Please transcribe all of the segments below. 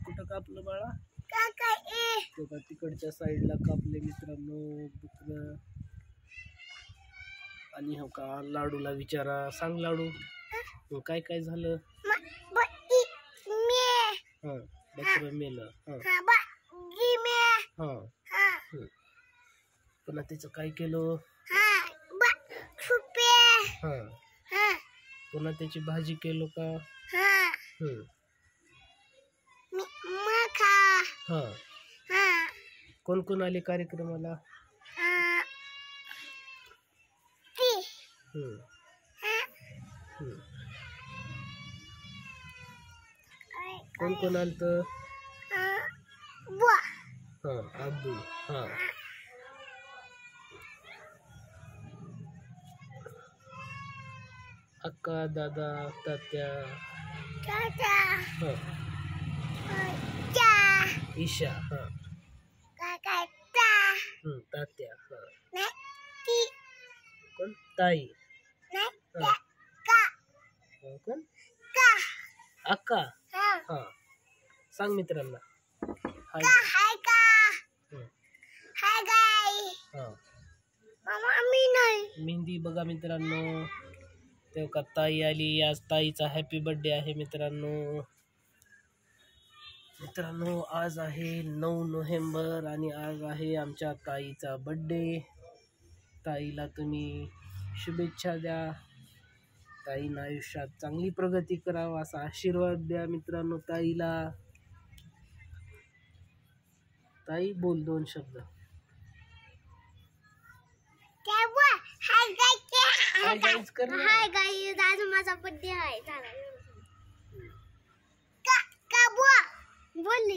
कुठं कापलं बाळा? बघा तिकडच्या साईडला कापले मित्रांनो बकरं. आणि हो का लाडूला विचारा, सांग लाडू काय काय झालं? हा बकरं मेलं. हा पुन्हा त्याचं काय केलं? हा पुन्हा त्याची भाजी केलो का? हा कोण कोण आले कार्यक्रमाला? कोण कोण आलत? हा अब्बू. हा अक्का, दादा, तात्या, ईशा, तात्या, कोण? ताई, कोण? अक्का. हा सांग मित्रांना हाय. मेहंदी बघा मित्रांनो, तेव्हा ताई आली. आज ताईचा हॅपी बर्थडे आहे मित्रांनो. आज आहे 9 नोव्हेंबर आणि आज आहे आमच्या ताईचा बर्थडे. ताईला तुम्ही शुभेच्छा द्या. ताईनं आयुष्यात चांगली प्रगती करावं असा आशीर्वाद द्या मित्रांनो ताईला. ताई बोल 2 शब्द. हाय गाईज कर ना. हाय गाईज, आज माझा बर्थडे आहे.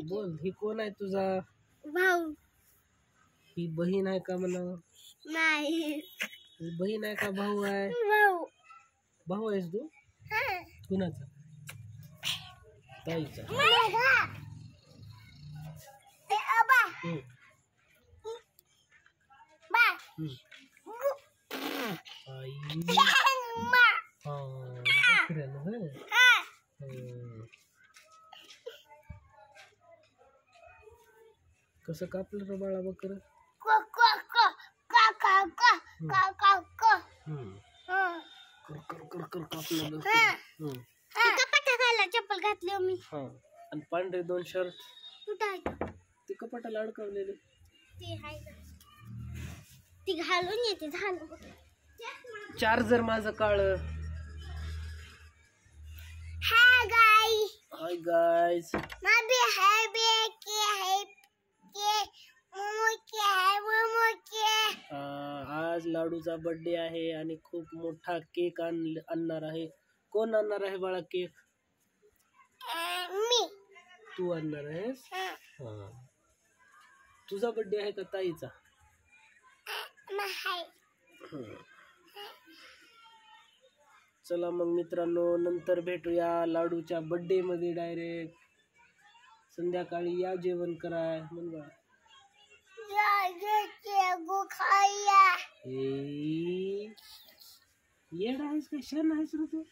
बोल. ही कोण आहे तुझा भाऊ? ही बहीण आहे का म्हणा? नाही, ही बहीण आहे का भाऊ आहे? भाऊ आहेस तू? कुणाचा? ताईचा. कसं कापलं रे बाळा बकर? कर कापलं. चप्पल घातली मी. हा आणि पांढरे 2 शर्ट कुठं आहे? ते कपाटाला अडकवलेले. ती घालून येते. झालं. चार्जर माझं काळ. Hi guys. आज लाडूचा बर्थडे आहे आणि खूप मोठा केक आणणार आहे. कोण आणणार आहे बाळा केक? मी. तू आणणार आहेस? तुझा बर्थडे आहे का ताईचा? चला मग मित्रांनो, नंतर भेटूया लाडूच्या बर्थडे मध्ये डायरेक्ट. संध्याकाळी या जेवण कराय म्हणून. येड आहेस का शन आहेस रे तू?